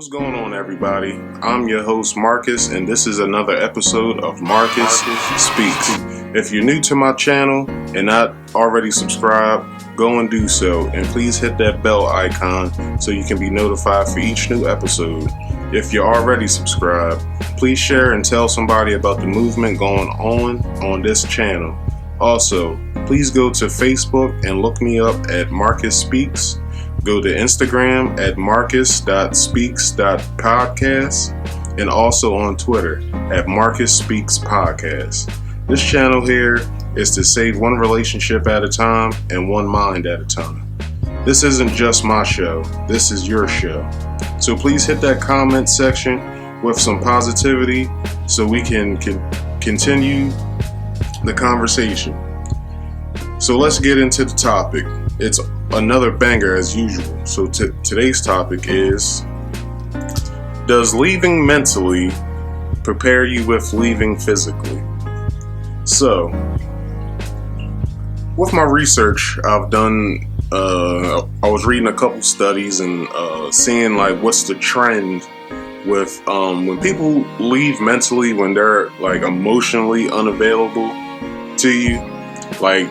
What's going on, everybody? I'm your host, Marcus, and this is another episode of Marcus Speaks. If you're new to my channel and not already subscribed, go and do so, and please hit that bell icon so you can be notified for each new episode. If you're already subscribed, please share and tell somebody about the movement going on this channel. Also, please go to Facebook and look me up at Marcus Speaks. Go to Instagram at marcus.speaks.podcast and also on Twitter at Marcus Speaks Podcast. This channel here is to save one relationship at a time and one mind at a time. This isn't just my show, this is your show. So please hit that comment section with some positivity so we can continue the conversation. So let's get into the topic. It's another banger as usual. So today's topic is, does leaving mentally prepare you with leaving physically? So, with my research I've done, I was reading a couple studies and seeing like what's the trend with when people leave mentally, when they're like emotionally unavailable to you, like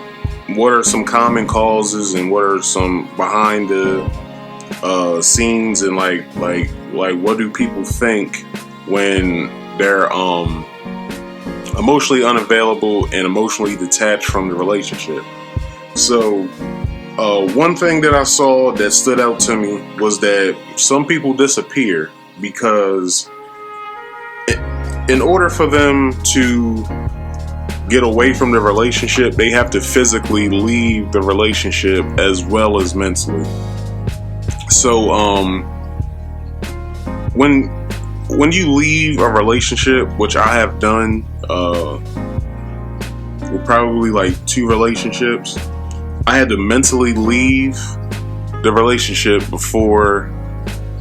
what are some common causes and what are some behind the scenes, and like what do people think when they're emotionally unavailable and emotionally detached from the relationship? So one thing that I saw that stood out to me was that some people disappear because in order for them to get away from the relationship, they have to physically leave the relationship as well as mentally. So when you leave a relationship, which I have done with probably like 2 relationships, I had to mentally leave the relationship before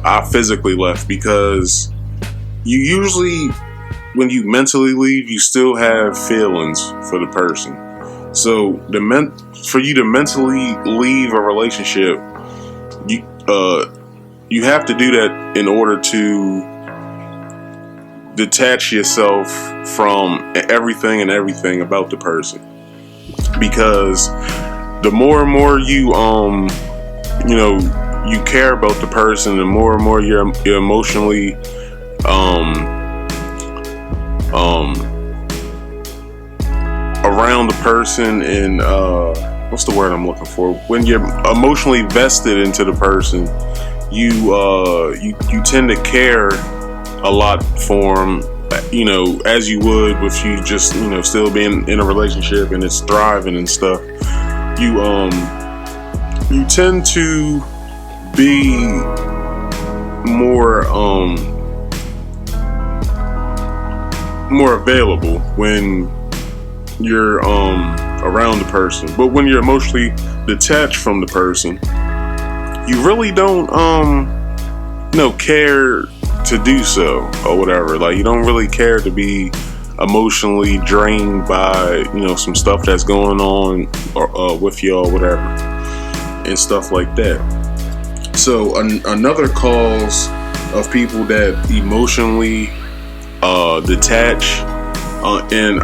I physically left, because you usually, when you mentally leave, you still have feelings for the person. So for you to mentally leave a relationship, you have to do that in order to detach yourself from everything about the person. Because the more and more you care about the person, the more and more you're emotionally around the person, and what's the word I'm looking for? When you're emotionally vested into the person, you tend to care a lot for them, as you would if you just still being in a relationship and it's thriving and stuff. You tend to be more available when you're around the person. But when you're emotionally detached from the person, you really don't care to do so or whatever. Like, you don't really care to be emotionally drained by some stuff that's going on with you or whatever and stuff like that. So another cause of people that emotionally detach, and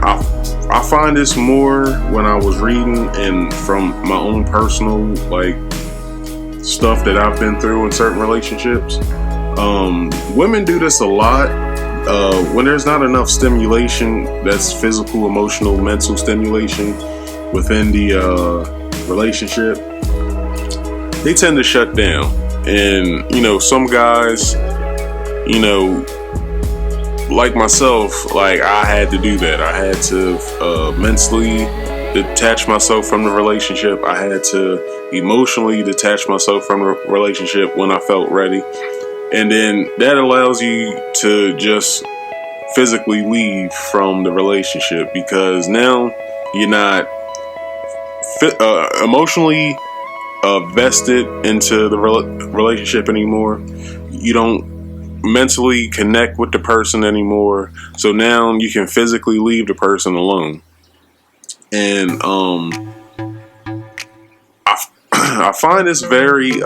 I find this more when I was reading and from my own personal like stuff that I've been through in certain relationships. Women do this a lot when there's not enough stimulation, that's physical, emotional, mental stimulation within the relationship. They tend to shut down, and some guys, like myself, like I had to do that. I had to mentally detach myself from the relationship. I had to emotionally detach myself from the relationship when I felt ready. And then that allows you to just physically leave from the relationship, because now you're not emotionally vested into the relationship anymore. You don't mentally connect with the person anymore, so now you can physically leave the person alone. And I find this very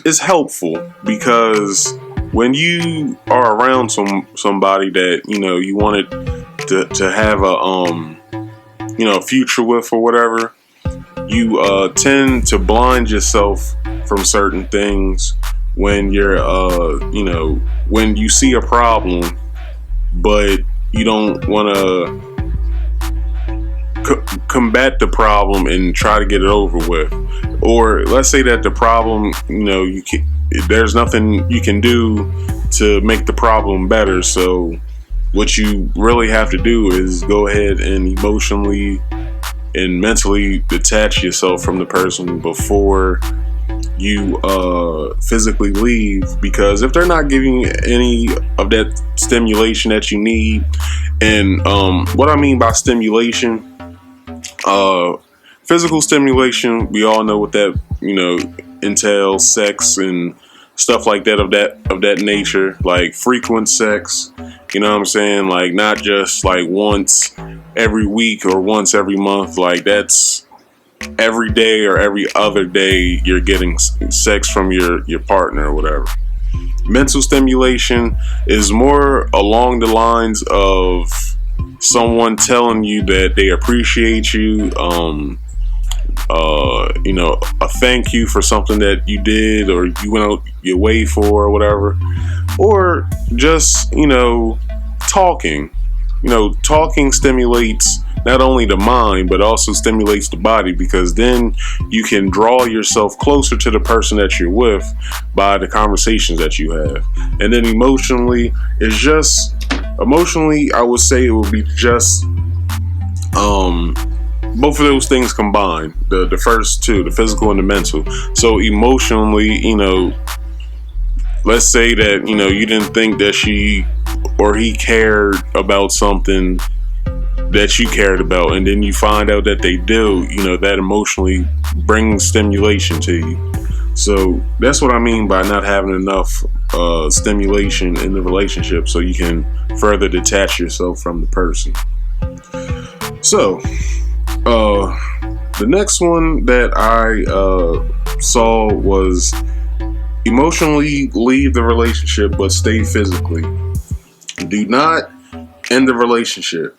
it's helpful, because when you are around somebody that you wanted to have a future with or whatever, you tend to blind yourself from certain things when you're when you see a problem, but you don't want to combat the problem and try to get it over with. Or let's say that the problem, there's nothing you can do to make the problem better. So what you really have to do is go ahead and emotionally and mentally detach yourself from the person before you physically leave, because if they're not giving you any of that stimulation that you need, and what I mean by stimulation, physical stimulation, we all know what that entails: sex and stuff like that, of that nature, like frequent sex, you know what I'm saying, like not just like once every week or once every month, like that's every day or every other day you're getting sex from your partner or whatever. Mental stimulation is more along the lines of someone telling you that they appreciate you, a thank you for something that you did or you went out your way for or whatever, or just talking. Talking stimulates not only the mind but also stimulates the body, because then you can draw yourself closer to the person that you're with by the conversations that you have. And then emotionally, I would say it would be just both of those things combined, the first two, the physical and the mental. So emotionally, let's say that you didn't think that she or he cared about something that you cared about, and then you find out that they do, that emotionally brings stimulation to you. So that's what I mean by not having enough stimulation in the relationship, so you can further detach yourself from the person. So the next one that I saw was emotionally leave the relationship but stay physically. Do not end the relationship.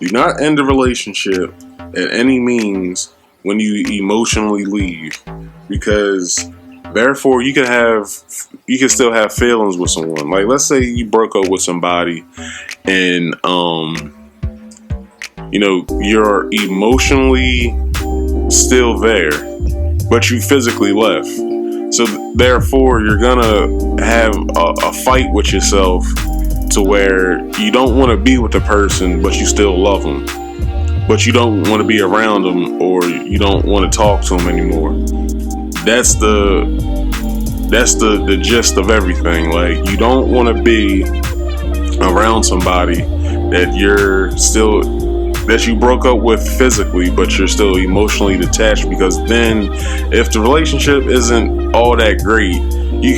Do not end the relationship at any means when you emotionally leave, because therefore you can still have feelings with someone. Like, let's say you broke up with somebody and you're emotionally still there, but you physically left. So therefore you're gonna have a fight with yourself to where you don't want to be with the person, but you still love them, but you don't want to be around them, or you don't want to talk to them anymore. That's the gist of everything. Like, you don't want to be around somebody that you broke up with physically, but you're still emotionally detached, because then if the relationship isn't all that great, you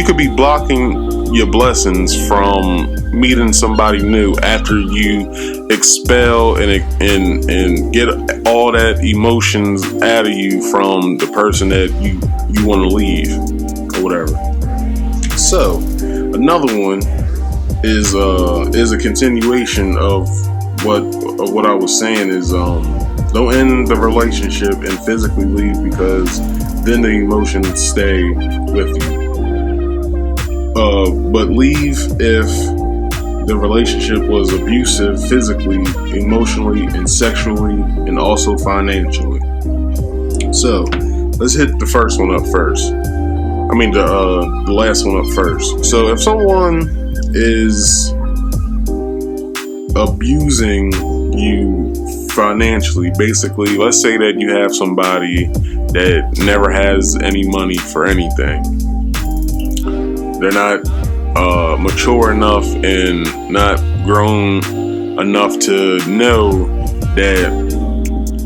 could be blocking your blessings from meeting somebody new after you expel and get all that emotions out of you from the person that you want to leave or whatever. So another one is a continuation of what I was saying, is don't end the relationship and physically leave, because then the emotions stay with you. But leave if the relationship was abusive physically, emotionally, and sexually, and also financially. So let's hit the first one up first. I mean the last one up first. So if someone is abusing you financially, basically, let's say that you have somebody that never has any money for anything. They're not mature enough and not grown enough to know that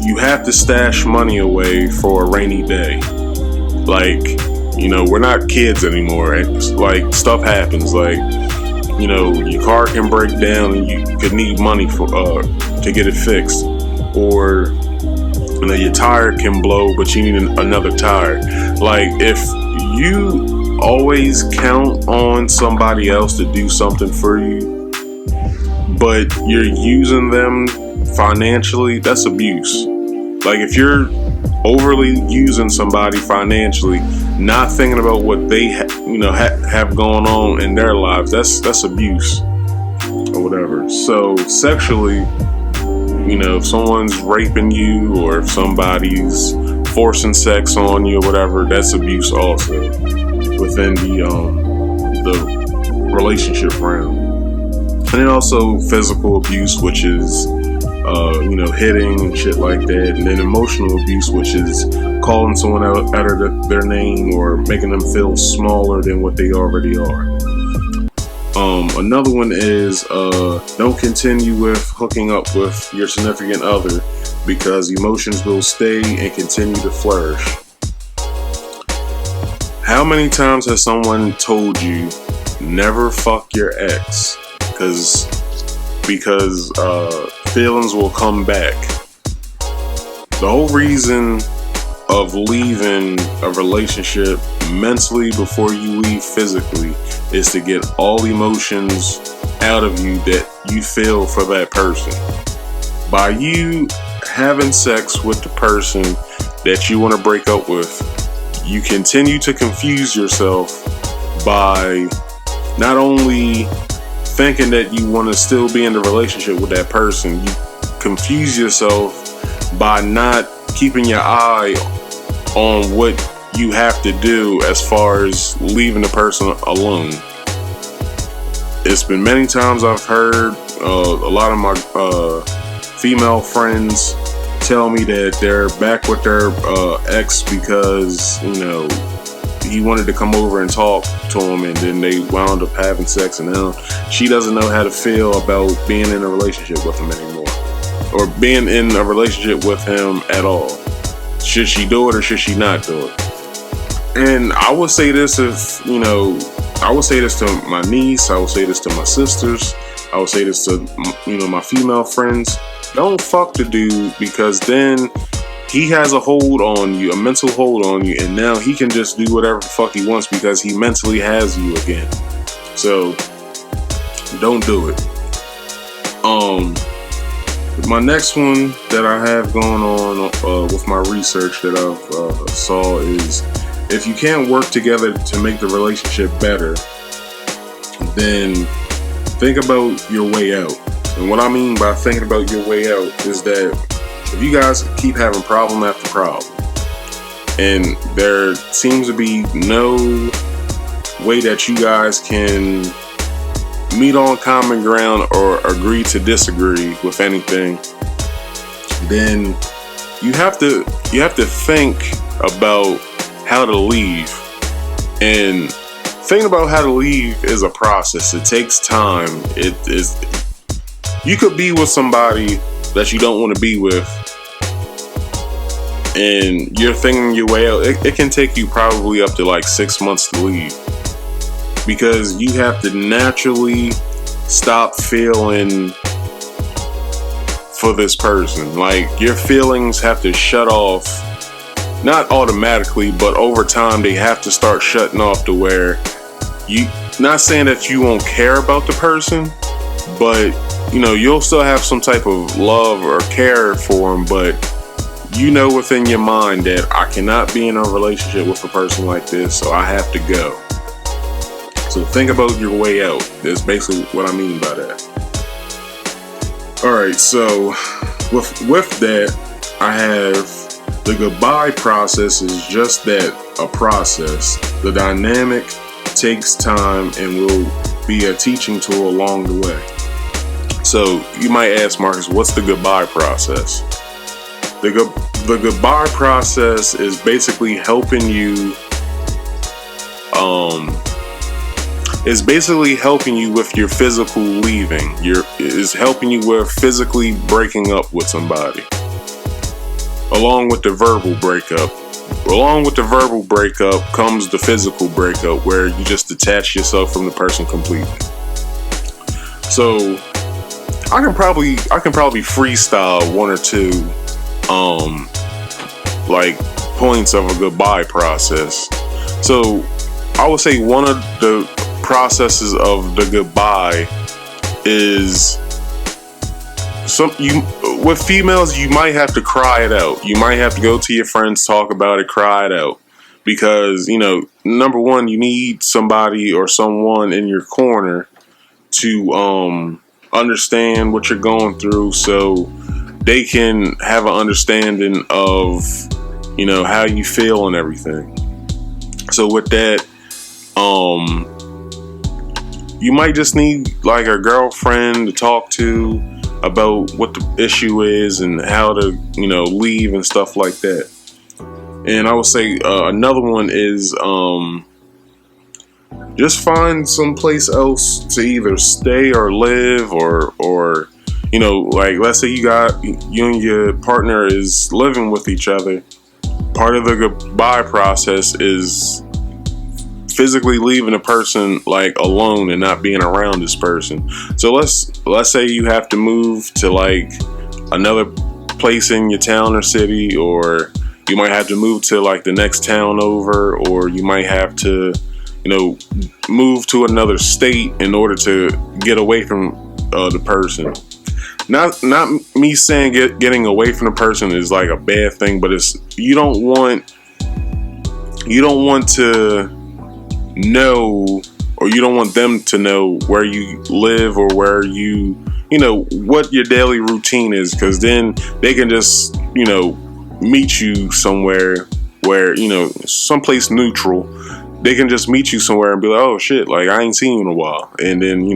you have to stash money away for a rainy day. Like, we're not kids anymore. It's like, stuff happens. Like, your car can break down and you could need money for to get it fixed. Or You know, your tire can blow, but you need another tire. Like, if you always count on somebody else to do something for you, but you're using them financially, that's abuse. Like, if you're overly using somebody financially, not thinking about what they have going on in their lives, that's abuse or whatever. So sexually, if someone's raping you or if somebody's forcing sex on you or whatever, that's abuse also within the relationship realm. And then also physical abuse, which is hitting and shit like that. And then emotional abuse, which is calling someone out of their name or making them feel smaller than what they already are. Another one is don't continue with hooking up with your significant other because emotions will stay and continue to flourish. How many times has someone told you never fuck your ex because feelings will come back? The whole reason of leaving a relationship mentally before you leave physically is to get all emotions out of you that you feel for that person. By you having sex with the person that you want to break up with, you continue to confuse yourself by not only thinking that you want to still be in the relationship with that person, you confuse yourself by not keeping your eye on what you have to do as far as leaving the person alone. It's been many times I've heard a lot of my female friends tell me that they're back with their ex because he wanted to come over and talk to him, and then they wound up having sex, and now she doesn't know how to feel about being in a relationship with him anymore, or being in a relationship with him at all. Should she do it or should she not do it? And I would say this I would say this to my niece, I would say this to my sisters, I would say this to my female friends. Don't fuck the dude, because then he has a hold on you, a mental hold on you, and now he can just do whatever the fuck he wants because he mentally has you again. So don't do it. My next one that I have going on with my research that I've saw is, if you can't work together to make the relationship better, then think about your way out. And what I mean by thinking about your way out is that if you guys keep having problem after problem, and there seems to be no way that you guys can meet on common ground or agree to disagree with anything, then you have to think about how to leave. And thinking about how to leave is a process. It takes time. You could be with somebody that you don't want to be with, and you're thinking your way out. It can take you probably up to like 6 months to leave, because you have to naturally stop feeling for this person. Like, your feelings have to shut off, not automatically, but over time they have to start shutting off to where you, not saying that you won't care about the person, but you'll still have some type of love or care for them, but within your mind that I cannot be in a relationship with a person like this, so I have to go. So think about your way out. That's basically what I mean by that. Alright, so with that, I have the goodbye process is just that, a process. The dynamic takes time and will be a teaching tool along the way. So you might ask, Marcus, what's the goodbye process? The goodbye process is basically helping you with your physical leaving. Is helping you with physically breaking up with somebody, along with the verbal breakup. Along with the verbal breakup comes the physical breakup, where you just detach yourself from the person completely. So I can probably freestyle one or two like points of a goodbye process. So I would say one of the processes of the goodbye is with females, you might have to cry it out. You might have to go to your friends, talk about it, cry it out. Because, number one, you need somebody or someone in your corner to understand what you're going through, so they can have an understanding of, how you feel and everything. So with that, you might just need like a girlfriend to talk to about what the issue is and how to, leave and stuff like that. And I would say another one is just find someplace else to either stay or live, or like let's say you and your partner is living with each other. Part of the goodbye process is physically leaving a person like alone and not being around this person. So let's say you have to move to like another place in your town or city, or you might have to move to like the next town over, or you might have to move to another state in order to get away from the person. Not me saying getting away from the person is like a bad thing, but it's you don't want to know, or you don't want them to know where you live or where what your daily routine is, because then they can just meet you somewhere where someplace neutral. They can just meet you somewhere and be like, oh shit, like I ain't seen you in a while. And then,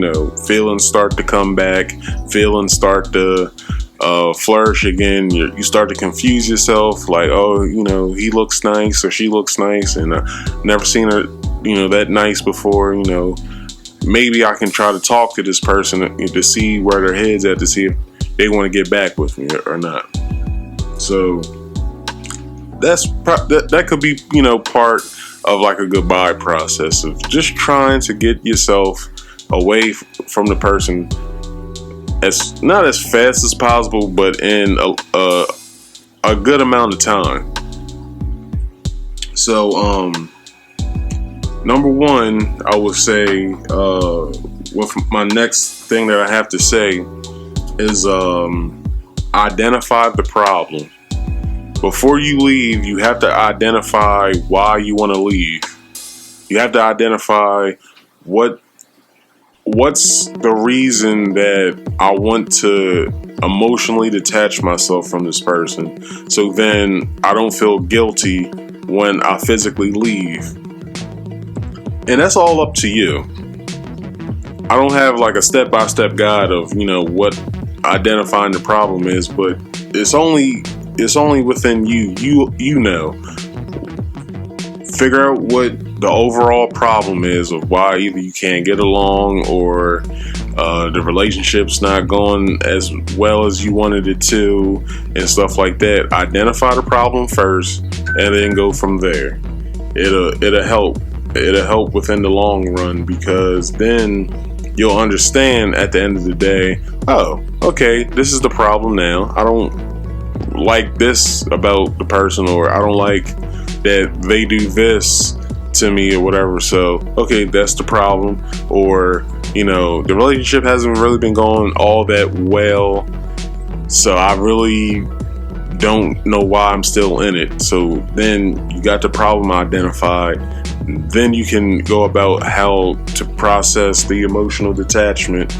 feelings start to come back, feelings start to flourish again. You start to confuse yourself, like, oh, he looks nice or she looks nice, and I've never seen her, that nice before. Maybe I can try to talk to this person to see where their head's at, to see if they want to get back with me or not. So that could be, part of like a goodbye process of just trying to get yourself away from the person as not as fast as possible, but in a good amount of time. So number one, I would say with my next thing that I have to say is identify the problem. Before you leave, you have to identify why you want to leave. You have to identify what's the reason that I want to emotionally detach myself from this person, so then I don't feel guilty when I physically leave. And that's all up to you. I don't have like a step-by-step guide of, what identifying the problem is, but it's only within you. You know. Figure out what the overall problem is of why either you can't get along, or the relationship's not going as well as you wanted it to, and stuff like that. Identify the problem first, and then go from there. It'll help. It'll help within the long run, because then you'll understand at the end of the day, oh, okay, this is the problem now. I don't like this about the person, or I don't like that they do this to me or whatever. So, okay, that's the problem. Or, the relationship hasn't really been going all that well, so I really don't know why I'm still in it. So then you got the problem identified. Then you can go about how to process the emotional detachment,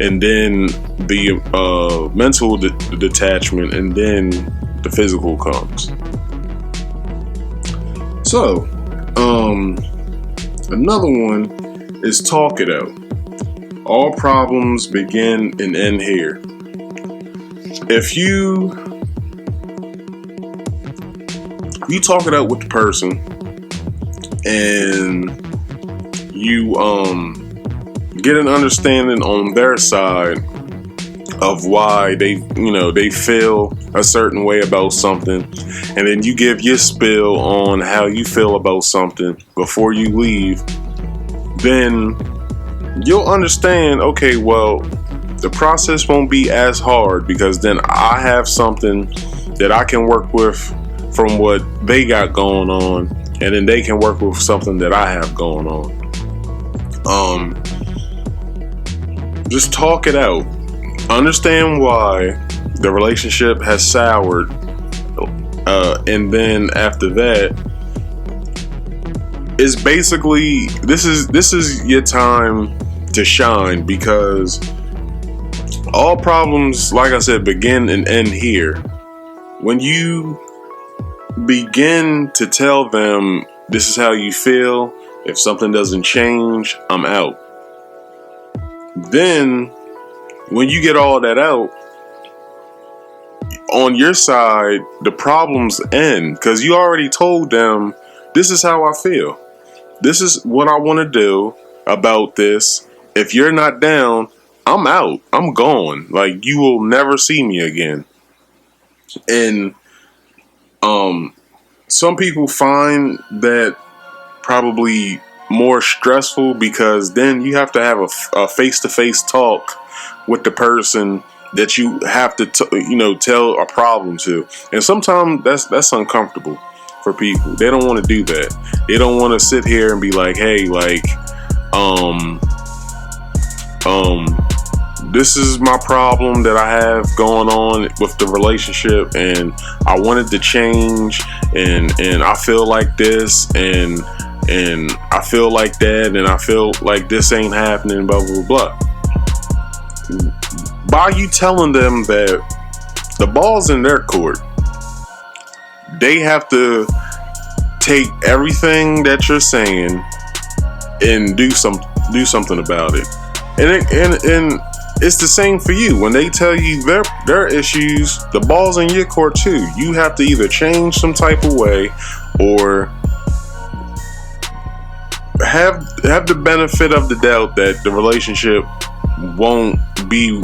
and then the mental detachment, and then the physical comes. So, another one is talk it out. All problems begin and end here. If you talk it out with the person, and you get an understanding on their side of why they feel a certain way about something, and then you give your spill on how you feel about something before you leave, then you'll understand, okay, well, the process won't be as hard, because then I have something that I can work with from what they got going on, and then they can work with something that I have going on. Just talk it out. Understand why the relationship has soured, and then after that, it's basically this is your time to shine, because all problems, like I said, begin and end here. When you begin to tell them this is how you feel, if something doesn't change, I'm out. Then when you get all that out, on your side, the problems end, because you already told them this is how I feel. This is what I want to do about this. If you're not down, I'm out. I'm gone. Like, you will never see me again. And some people find that probably more stressful, because then you have to have a face-to-face talk with the person that you have to tell a problem to. And sometimes that's uncomfortable for people. They don't want to do that. They don't want to sit here and be like, hey, like, this is my problem that I have going on with the relationship, and I wanted to change, and I feel like this, and I feel like that, and I feel like this ain't happening, blah, blah, blah. By you telling them that the ball's in their court, they have to take everything that you're saying and do something about it. And it's the same for you. When they tell you their issues, the ball's in your court too. You have to either change some type of way, or have the benefit of the doubt that the relationship won't be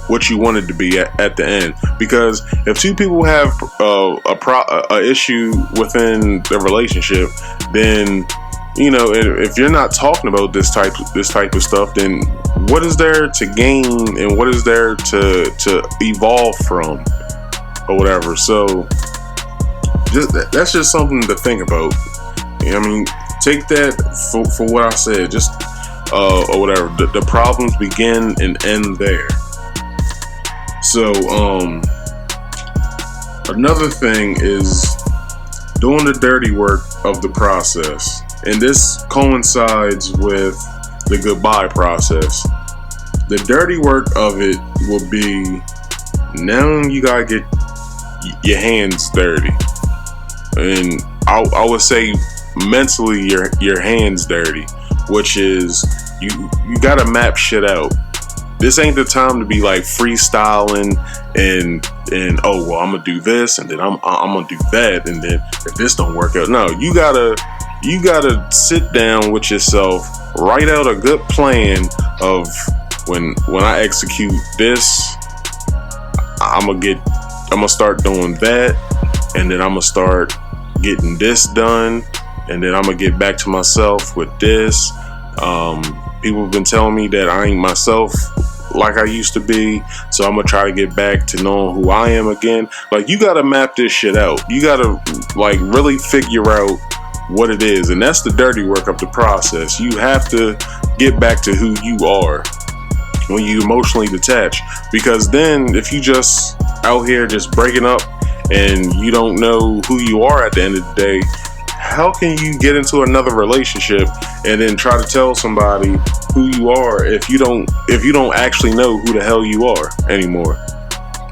what you want it to be at the end. Because if two people have a issue within the relationship, then if you're not talking about this type of stuff, then what is there to gain, and what is there to evolve from, or whatever? So that's just something to think about. I mean, take that for what I said, just or whatever. The problems begin and end there. So another thing is doing the dirty work of the process. And this coincides with the goodbye process. The dirty work of it will be, now you gotta get your hands dirty. And I would say mentally your hands dirty, which is you gotta map shit out. This ain't the time to be like freestyling and oh well, I'm gonna do this, and then I'm gonna do that, and then if this don't work out, no, you gotta sit down with yourself, write out a good plan of when I execute this, I'm gonna start doing that, and then I'm gonna start getting this done, and then I'm gonna get back to myself with this. People have been telling me that I ain't myself like I used to be, so I'm gonna try to get back to knowing who I am again. Like, you gotta map this shit out. You gotta like really figure out what it is, and that's the dirty work of the process. You have to get back to who you are when you emotionally detach, because then if you just out here just breaking up and you don't know who you are at the end of the day, how can you get into another relationship and then try to tell somebody who you are if you don't actually know who the hell you are anymore?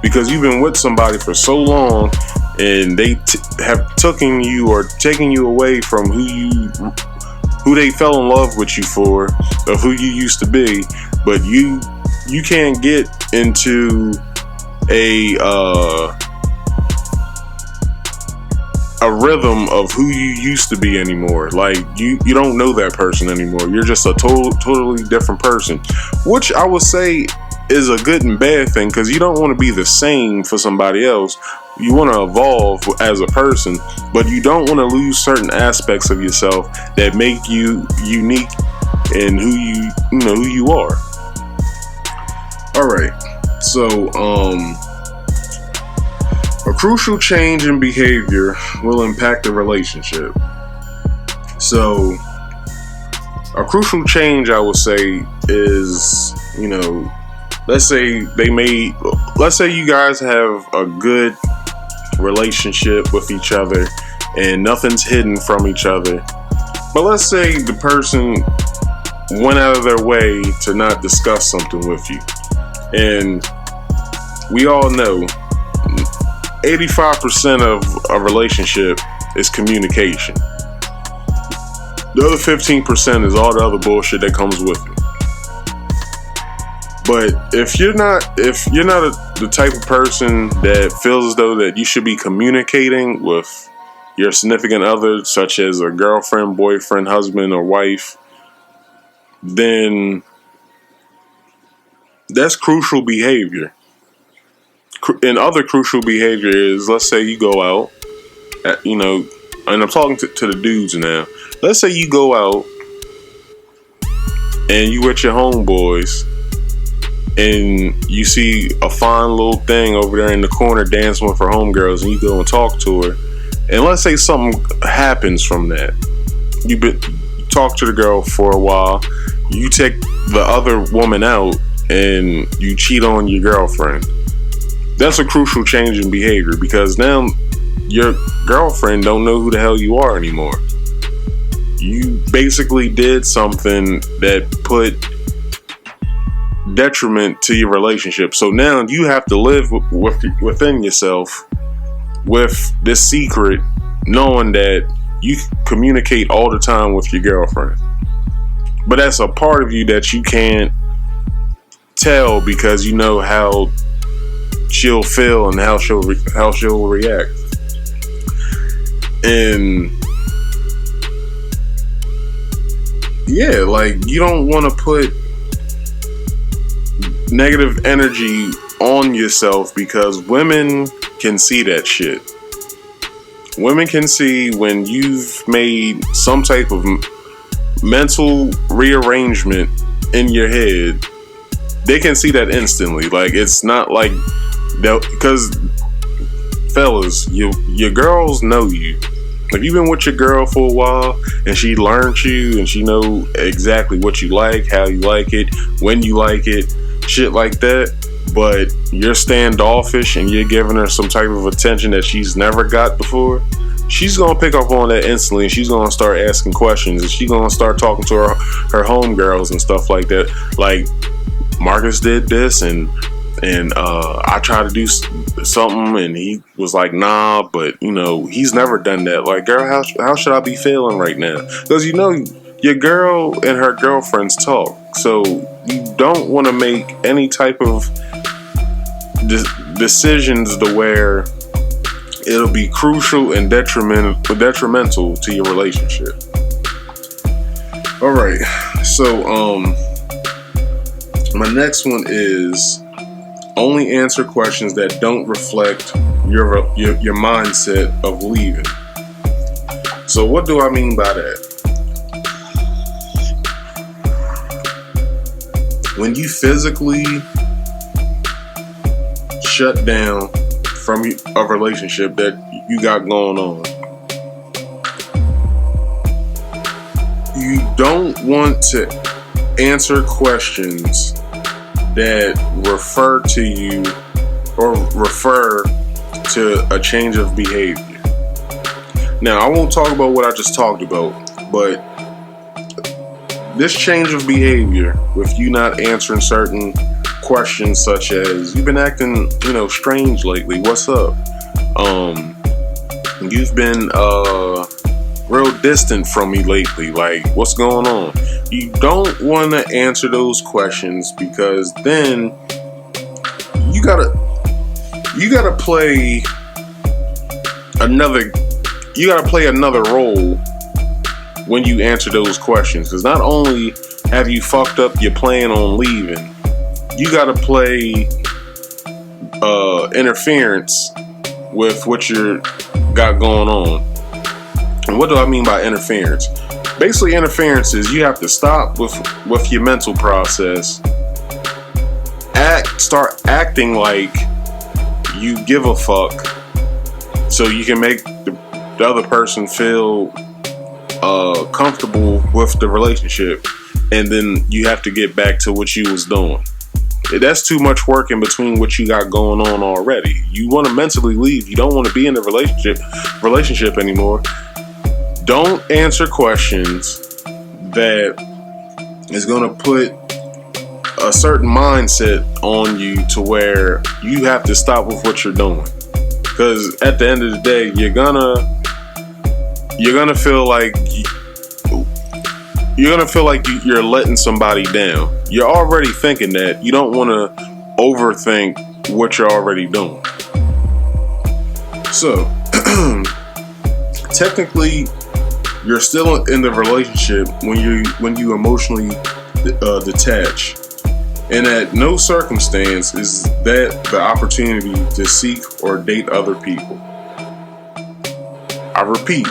Because you've been with somebody for so long, and they have taken you away from who they fell in love with you for, of who you used to be. But you can't get into a rhythm of who you used to be anymore. Like, you don't know that person anymore. You're just a totally different person, which I would say is a good and bad thing, because you don't want to be the same for somebody else. You want to evolve as a person, but you don't want to lose certain aspects of yourself that make you unique in who you are. All right. So A crucial change in behavior will impact the relationship. So, a crucial change, I would say, is, let's say you guys have a good relationship with each other and nothing's hidden from each other. But let's say the person went out of their way to not discuss something with you. And we all know 85% of a relationship is communication. The other 15% is all the other bullshit that comes with it. But if you're not the type of person that feels as though that you should be communicating with your significant other, such as a girlfriend, boyfriend, husband, or wife, then that's crucial behavior. And other crucial behavior is, let's say you go out, and I'm talking to the dudes now. Let's say you go out and you with your homeboys and you see a fine little thing over there in the corner dancing with her homegirls, and you go and talk to her. And let's say something happens from that. You talk to the girl for a while, you take the other woman out, and you cheat on your girlfriend. That's a crucial change in behavior, because now your girlfriend don't know who the hell you are anymore. You basically did something that put detriment to your relationship. So now you have to live within yourself with this secret, knowing that you communicate all the time with your girlfriend. But that's a part of you that you can't tell, because you know how she'll feel and how she'll react. And yeah, like, you don't want to put negative energy on yourself, because women can see that shit. Women can see when you've made some type of mental rearrangement in your head. They can see that instantly. Like, it's not like that, because fellas, your girls know you. If you've been with your girl for a while and she learned you and she know exactly what you like, how you like it, when you like it, shit like that, but you're standoffish and you're giving her some type of attention that she's never got before, she's gonna pick up on that instantly, and she's gonna start asking questions, and she's gonna start talking to her homegirls and stuff like that. Like, Marcus did this, and I tried to do something, and he was like, nah, but he's never done that. Like, girl, how should I be feeling right now? Because your girl and her girlfriends talk, so you don't want to make any type of decisions to where it'll be crucial and detrimental to your relationship. All right, so my next one is only answer questions that don't reflect your mindset of leaving. So what do I mean by that? When you physically shut down from a relationship that you got going on, you don't want to answer questions that refer to you or refer to a change of behavior. Now, I won't talk about what I just talked about, but this change of behavior, with you not answering certain questions, such as, you've been acting, strange lately, what's up? You've been real distant from me lately, like, what's going on? You don't want to answer those questions, because then you gotta play another role when you answer those questions. Because not only have you fucked up your plan on leaving, you gotta play interference with what you got going on. And what do I mean by interference? Basically, interference is you have to stop with your mental process, start acting like you give a fuck, so you can make the other person feel comfortable with the relationship, and then you have to get back to what you was doing. That's too much work in between what you got going on already. You want to mentally leave. You don't want to be in the relationship anymore. Don't answer questions that is going to put a certain mindset on you to where you have to stop with what you're doing. Because at the end of the day, you're gonna feel like you're letting somebody down. You're already thinking that. You don't want to overthink what you're already doing. So, technically, you're still in the relationship when you emotionally detach, and at no circumstance is that the opportunity to seek or date other people. I repeat,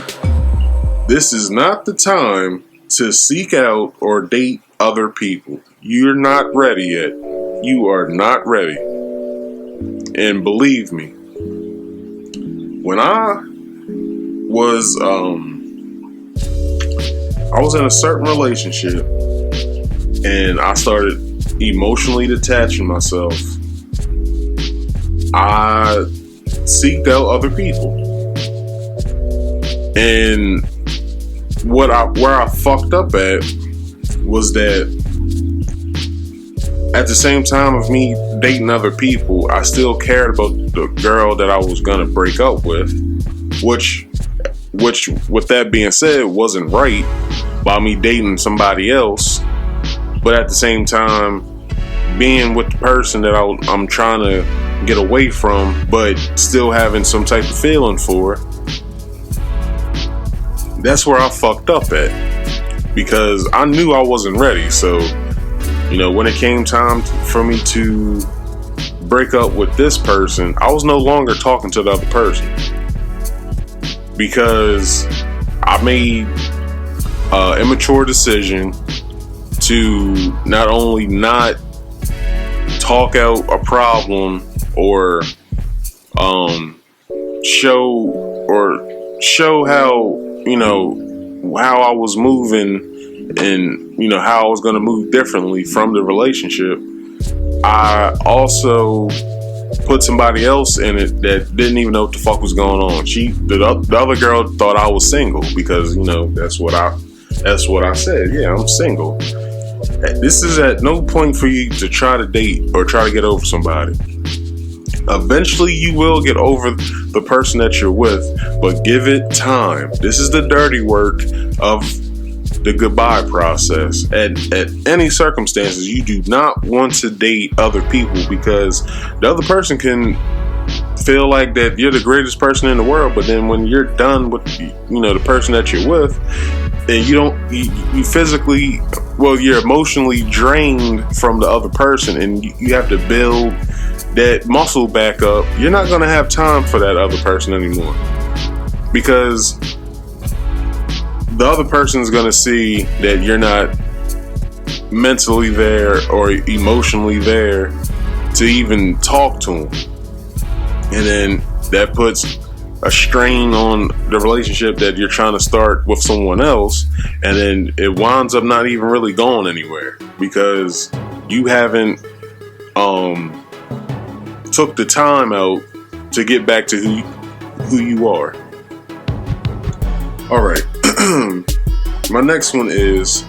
this is not the time to seek out or date other people. You're not ready yet. You are not ready. And believe me, when I was in a certain relationship and I started emotionally detaching myself, I seeked out other people. And where I fucked up at was that at the same time of me dating other people, I still cared about the girl that I was gonna break up with, which with that being said, wasn't right by me dating somebody else, but at the same time being with the person that I'm trying to get away from, but still having some type of feeling for. That's where I fucked up at, because I knew I wasn't ready. So, when it came time for me to break up with this person, I was no longer talking to the other person, because I made an immature decision to not only not talk out a problem or show how how I was moving and how I was going to move differently from the relationship. I also put somebody else in it that didn't even know what the fuck was going on. The other girl thought I was single because that's what I said. Yeah, I'm single. This is at no point for you to try to date or try to get over somebody. Eventually you will get over the person that you're with, but give it time. This is the dirty work of the goodbye process. At any circumstances, you do not want to date other people, because the other person can feel like that you're the greatest person in the world, but then when you're done with the person that you're with, and you physically, you're emotionally drained from the other person, and you have to build that muscle back up. You're not going to have time for that other person anymore, because the other person is going to see that you're not mentally there or emotionally there to even talk to them, and then that puts a strain on the relationship that you're trying to start with someone else, and then it winds up not even really going anywhere because you haven't took the time out to get back to who you are. All right. My next one is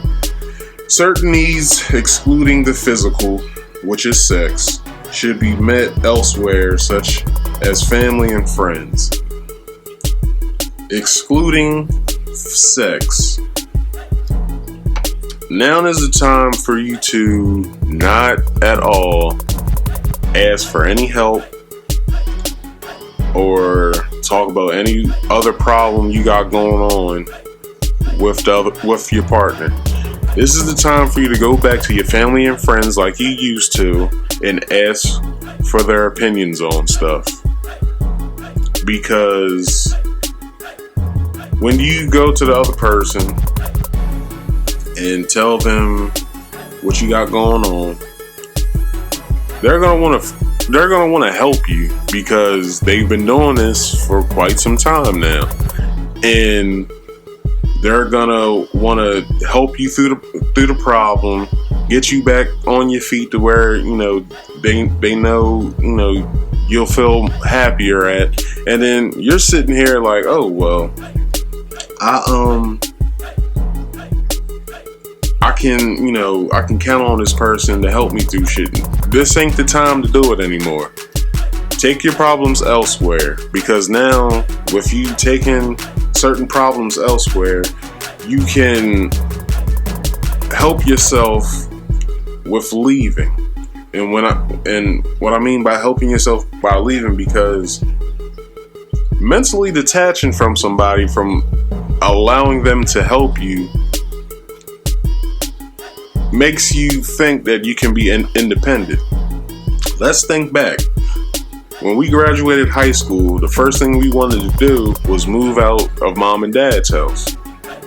certain needs, excluding the physical, which is sex, should be met elsewhere, such as family and friends. Excluding sex. Now is the time for you to not at all ask for any help or talk about any other problem you got going on with your partner. This is the time for you to go back to your family and friends like you used to and ask for their opinions on stuff. Because when you go to the other person and tell them what you got going on, they're going to want to they're going to want to help you because they've been doing this for quite some time now. And they're going to want to help you through the problem, get you back on your feet to where, they know, you'll feel happier at. And then you're sitting here like, oh, well, I can count on this person to help me through shit. This ain't the time to do it anymore. Take your problems elsewhere, because now with you taking certain problems elsewhere, you can help yourself with leaving. And what I mean by helping yourself by leaving, because mentally detaching from somebody, from allowing them to help you, makes you think that you can be independent. Let's think back. When we graduated high school, the first thing we wanted to do was move out of mom and dad's house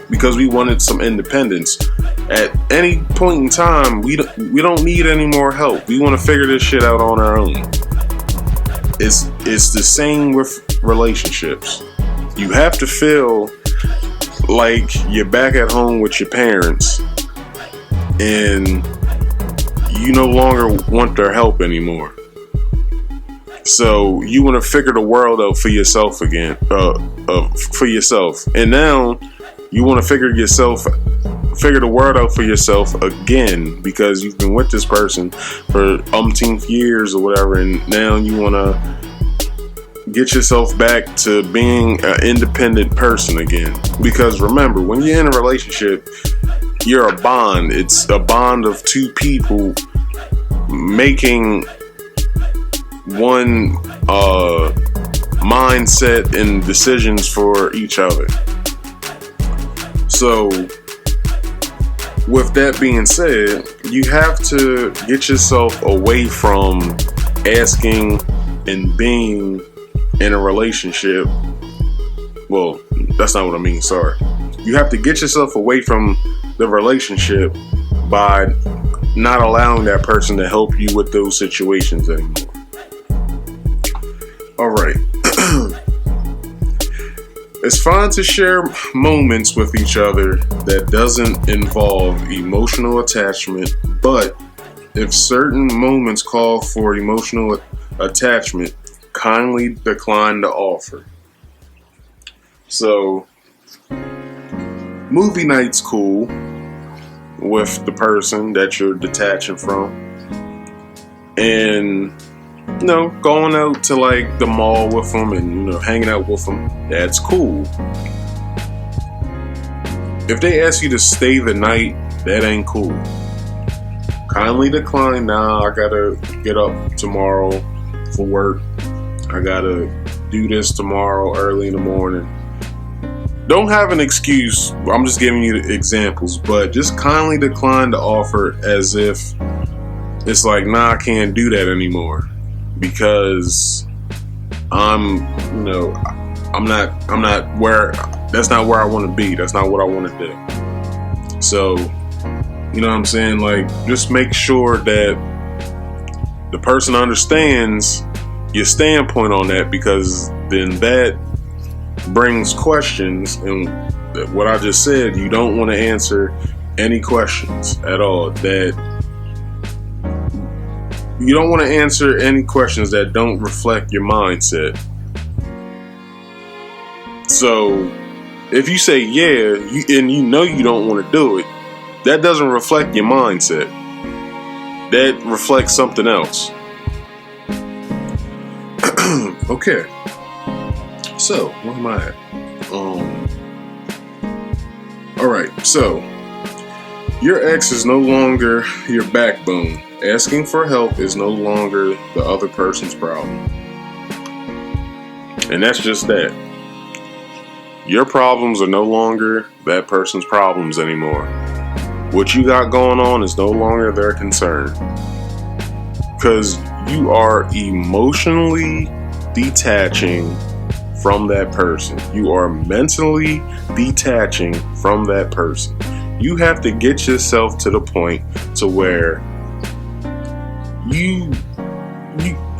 because we wanted some independence. At any point in time, we don't need any more help. We want to figure this shit out on our own. It's the same with relationships. You have to feel like you're back at home with your parents, and you no longer want their help anymore. So you want to figure the world out for yourself again, for yourself. And now you want to figure the world out for yourself again, because you've been with this person for umpteenth years or whatever, and now you want to get yourself back to being an independent person again. Because remember, when you're in a relationship, you're a bond. It's a bond of two people making one mindset and decisions for each other. So with that being said, you have to get yourself away from asking and being in a relationship. Well, that's not what I mean, sorry. You have to get yourself away from the relationship by not allowing that person to help you with those situations anymore. Alright. It's fine to share moments with each other that doesn't involve emotional attachment, but if certain moments call for emotional attachment, kindly decline to offer. So, movie night's cool with the person that you're detaching from, and going out to like the mall with them and hanging out with them, that's cool. If they ask you to stay the night, that ain't cool. Kindly decline. Nah, I gotta get up tomorrow for work. I gotta do this tomorrow early in the morning. Don't have an excuse. I'm just giving you examples, but just kindly decline to offer as if it's like, nah, I can't do that anymore because I'm not where, that's not where I want to be. That's not what I want to do. So, you know what I'm saying? Like, just make sure that the person understands your standpoint on that, because then that brings questions, and what I just said, you don't want to answer any questions at all. That you don't want to answer any questions that don't reflect your mindset. So if you say yeah, and you know you don't want to do it, that doesn't reflect your mindset. That reflects something else. Okay. So, where am I at? Alright, so your ex is no longer your backbone. Asking for help is no longer the other person's problem. And that's just that. Your problems are no longer that person's problems anymore. What you got going on is no longer their concern. Because you are emotionally detaching from that person. You are mentally detaching from that person. You have to get yourself to the point to where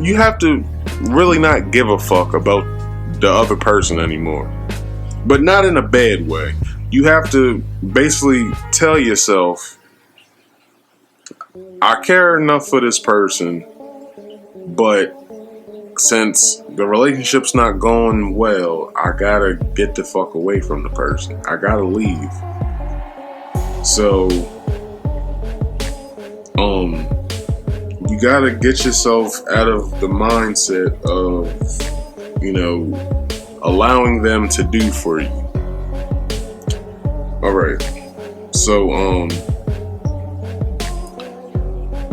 you have to really not give a fuck about the other person anymore, but not in a bad way. You have to basically tell yourself, I care enough for this person, but since the relationship's not going well, I gotta get the fuck away from the person. I gotta leave. So, you gotta get yourself out of the mindset of, allowing them to do for you. Alright. So,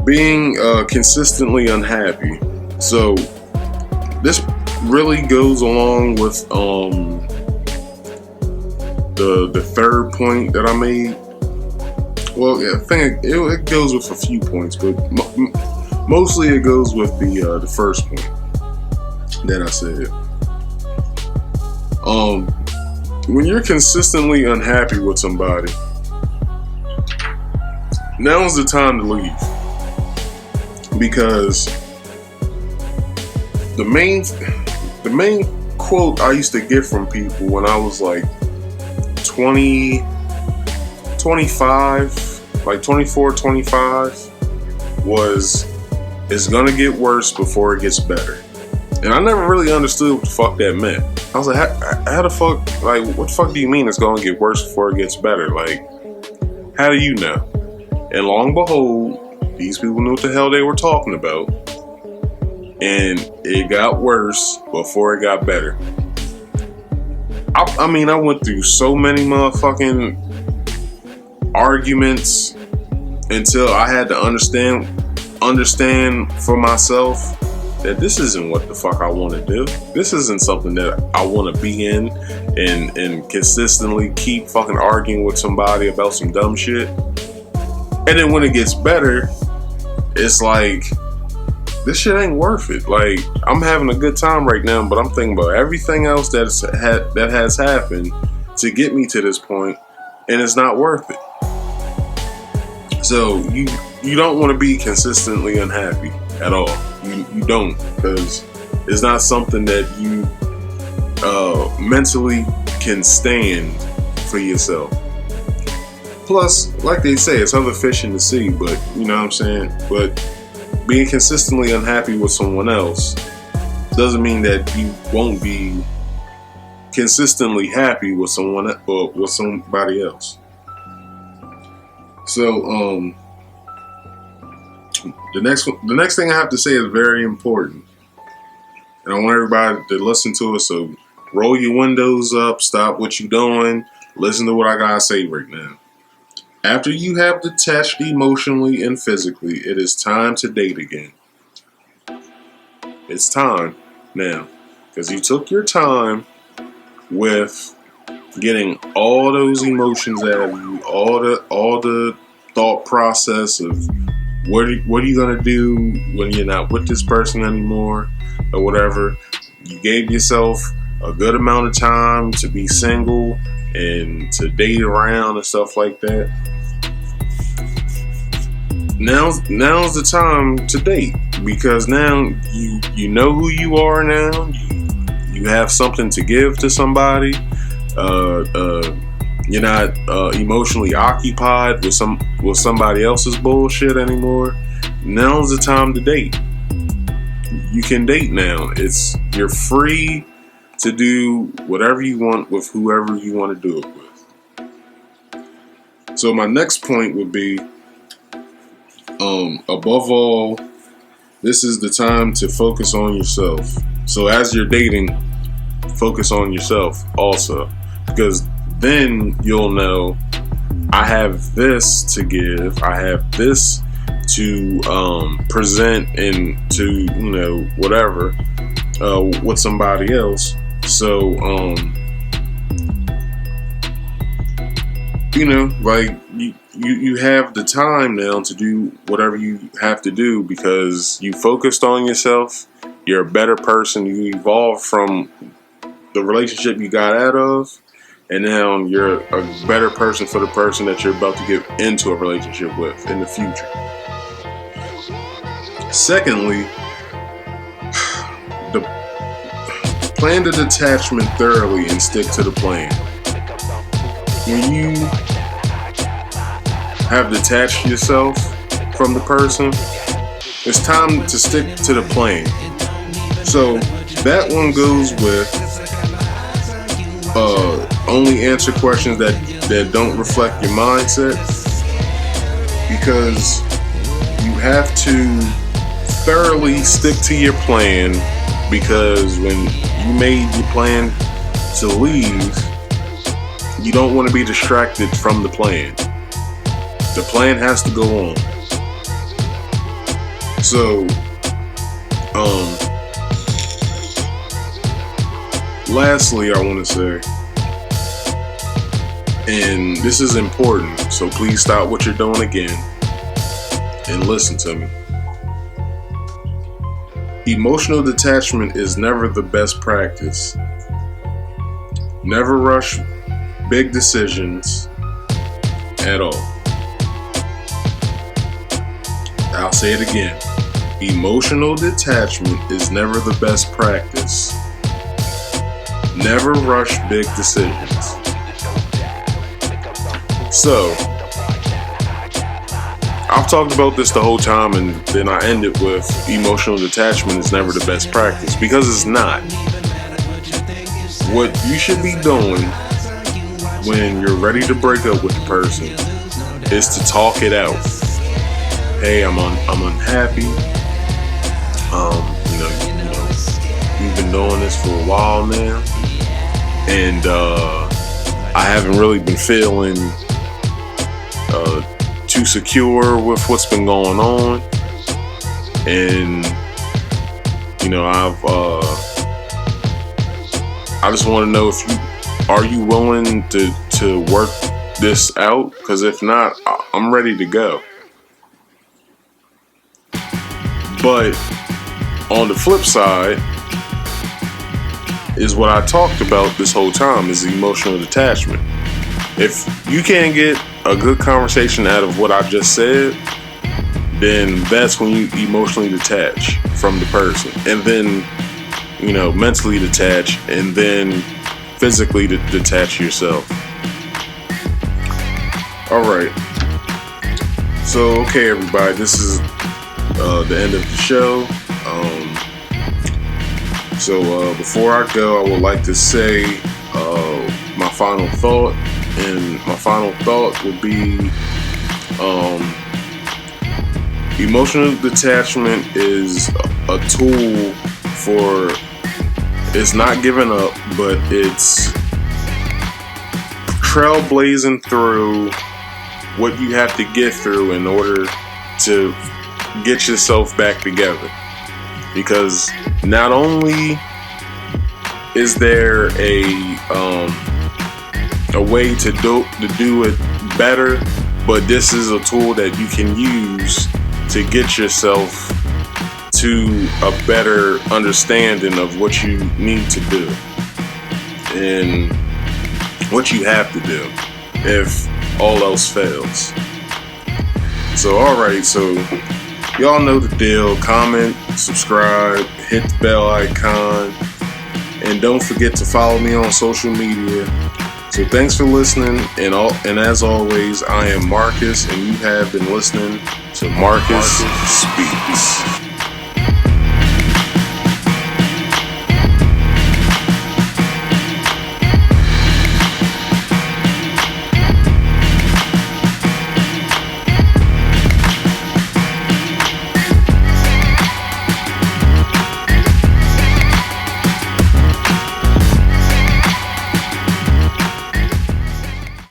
being consistently unhappy. So, this really goes along with the third point that I made. Well, yeah, I think it goes with a few points, but mostly it goes with the first point that I said. When you're consistently unhappy with somebody, now's the time to leave, because the main quote I used to get from people when I was like 20, 25, like 24, 25, was, it's gonna get worse before it gets better. And I never really understood what the fuck that meant. I was like, how the fuck, like, what the fuck do you mean it's gonna get worse before it gets better? Like, how do you know? And lo and behold, these people knew what the hell they were talking about. And it got worse before it got better. I mean, I went through so many motherfucking arguments until I had to understand for myself that this isn't what the fuck I want to do. This isn't something that I want to be in and consistently keep fucking arguing with somebody about some dumb shit. And then when it gets better, it's like, this shit ain't worth it. Like, I'm having a good time right now, but I'm thinking about everything else that has happened to get me to this point, and it's not worth it. So you don't want to be consistently unhappy at all. You don't, because it's not something that you mentally can stand for yourself. Plus, like they say, it's other fish in the sea, but you know what I'm saying? But being consistently unhappy with someone else doesn't mean that you won't be consistently happy with someone or with somebody else. So, the next thing I have to say is very important, and I want everybody to listen to it. So, roll your windows up, stop what you're doing, listen to what I gotta say right now. After you have detached emotionally and physically, it is time to date again. It's time now, because you took your time with getting all those emotions out of you, all the thought process of what are you gonna do when you're not with this person anymore or whatever. You gave yourself a good amount of time to be single and to date around and stuff like that. Now's the time to date, because now you know who you are now. You have something to give to somebody. You're not emotionally occupied with somebody else's bullshit anymore. Now's the time to date. You can date now. You're free to do whatever you want with whoever you want to do it with. So my next point would be, above all, this is the time to focus on yourself. So as you're dating, focus on yourself also, because then you'll know, I have this to give, I have this to present and to, whatever, with somebody else. So, like you have the time now to do whatever you have to do, because you focused on yourself. You're a better person. You evolved from the relationship you got out of, and now you're a better person for the person that you're about to get into a relationship with in the future. Secondly, the plan the detachment thoroughly and stick to the plan. When you have detached yourself from the person, it's time to stick to the plan. So that one goes with only answer questions that don't reflect your mindset, because you have to thoroughly stick to your plan, because when you made your plan to leave, you don't want to be distracted from the plan. The plan has to go on. So, lastly, I want to say, and this is important, so please stop what you're doing again and listen to me. Emotional detachment is never the best practice. Never rush big decisions at all. I'll say it again. Emotional detachment is never the best practice. Never rush big decisions. So, I've talked about this the whole time, and then I end it with emotional detachment is never the best practice, because it's not. What you should be doing when you're ready to break up with the person is to talk it out. Hey, I'm unhappy. We've been doing this for a while now, and I haven't really been feeling too secure with what's been going on, and I just want to know if are you willing to work this out? Because if not, I'm ready to go. But on the flip side is what I talked about this whole time, is emotional detachment. If you can't get a good conversation out of what I just said, then that's when you emotionally detach from the person, and then mentally detach, and then physically detach yourself. All right. So, okay, everybody, this is the end of the show. So before I go, I would like to say my final thought, and my final thought would be emotional detachment is a tool for, it's not giving up, but it's trailblazing through what you have to get through in order to get yourself back together. Because not only is there a way to do it better, but this is a tool that you can use to get yourself to a better understanding of what you need to do and what you have to do if all else fails. So, alright, so y'all know the deal. Comment, subscribe, hit the bell icon, and don't forget to follow me on social media. So thanks for listening, and as always, I am Marcus, and you have been listening to Marcus Speaks.